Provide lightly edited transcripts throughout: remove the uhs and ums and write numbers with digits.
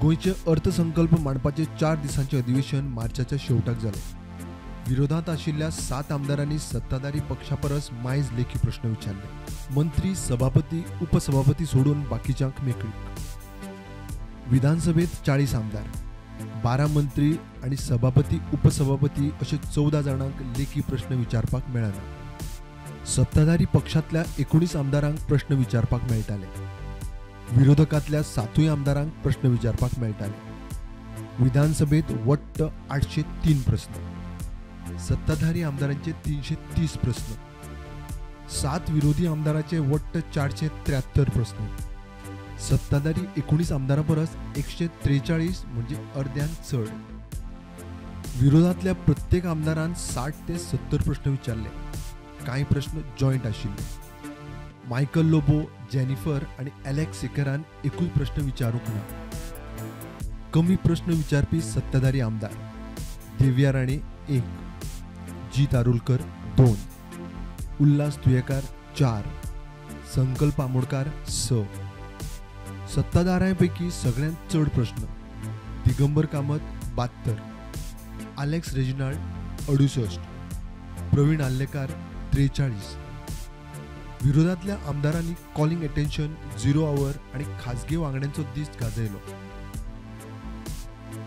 गोंयचे अर्थसंकल्प मांडपाचे 4 दिसांचे अधिवेशन मार्चाच्या शेवटाक जाले. विरोधात आशिल्ल्या 7 आमदारांनी सत्ताधारी पक्षा परस मायज लेखी प्रश्न विचारले. मंत्री, सभापती, उपसभापती सोडून बाकीच्यांक मेकळीक. विधानसभेत 40 आमदार, 12 मंत्री आणि सभापती, उपसभापती अशे 14 जाणांक लेखी प्रश्न विचारपाक मेळना. सत्ताधारी पक्षांतल्या 19 आमदारांक प्रश्न विचारपाक मेळटाले. विरोधकांतल्या 7 आमदारांक प्रश्न विचारपाक मेळटाले. विधानसभेत वट्ट 803 प्रश्न, सत्ताधारी आमदारांचे 330 प्रश्न, 7 विरोधी आमदारांचे वट्ट 473 प्रश्न. सत्ताधारी 19 आमदारां परस 143 म्हणजे अर्ध्यान चड. विरोधातल्या प्रत्येक आमदारान 60 ते 70 प्रश्न विचारले. काही प्रश्न जॉईंट आशिल्ले. मायकल लोबो, जेनिफर आणि एलेक्स सेकेरान एकूच प्रश्न विचारूंक ना. कमी प्रश्न विचारपी सत्ताधारी आमदार: देवया राणे 1, जी तारुलकर 2, उल्हास तुयेकार 4, संकल्प आमोणकार 6. सत्ताधाऱ्यांपैकी सगळ्यांत चड प्रश्न: दिगंबर कामत 72, अलेक्स रेजिनाल्ड 68, प्रवीण आल्लेकार 43. विरोधातल्या आमदारांनी कॉलिंग अटेन्शन, 0 आवर आणि खासगी वांगड्यांचो दीस गाजयलो.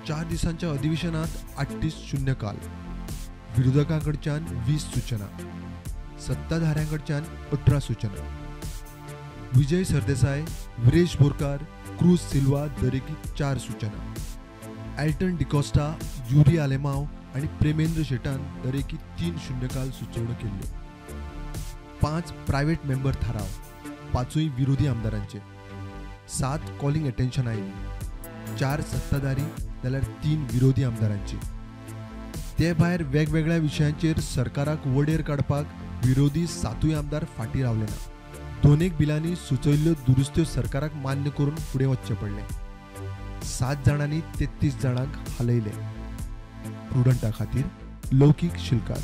4 दिसांच्या अधिवेशनात 38 शून्यकाल. विरोधकांकडच्यान 20 सूचना, सत्ताधाऱ्यांकडच्यान 18 सूचना. विजय सरदेसाय, विरेश बोरकार, क्रूज सिल्वा दरेकी 4 सूचना. एल्टन डिकोस्टा, युरी आलेमाव आणि प्रेमेंद्र शेटान दरेकी 3 शून्यकाल सुचोवण्यो केल्ल्यो. 5 प्रायव्हेट मेंबर थाराव, 5 विरोधी आमदारांचे. 7 कॉलिंग अटेन्शन आयिल्ली, 4 सत्ताधारी जाल्यार 3 विरोधी आमदारांची. ते भायर वेगवेगळ्या विशयांचेर सरकाराक वडेर काडपाक विरोधी 7 आमदार फाटीं रावले ना. दोनेक बिलांनी सुचयल्ल्यो दुरुस्त्यो सरकाराक मान्य करून फुडें वचचें पडलें. 7 जाणांनी 33 जाणांक हालयले. प्रुडंटा खातीर लौकीक शिलकार.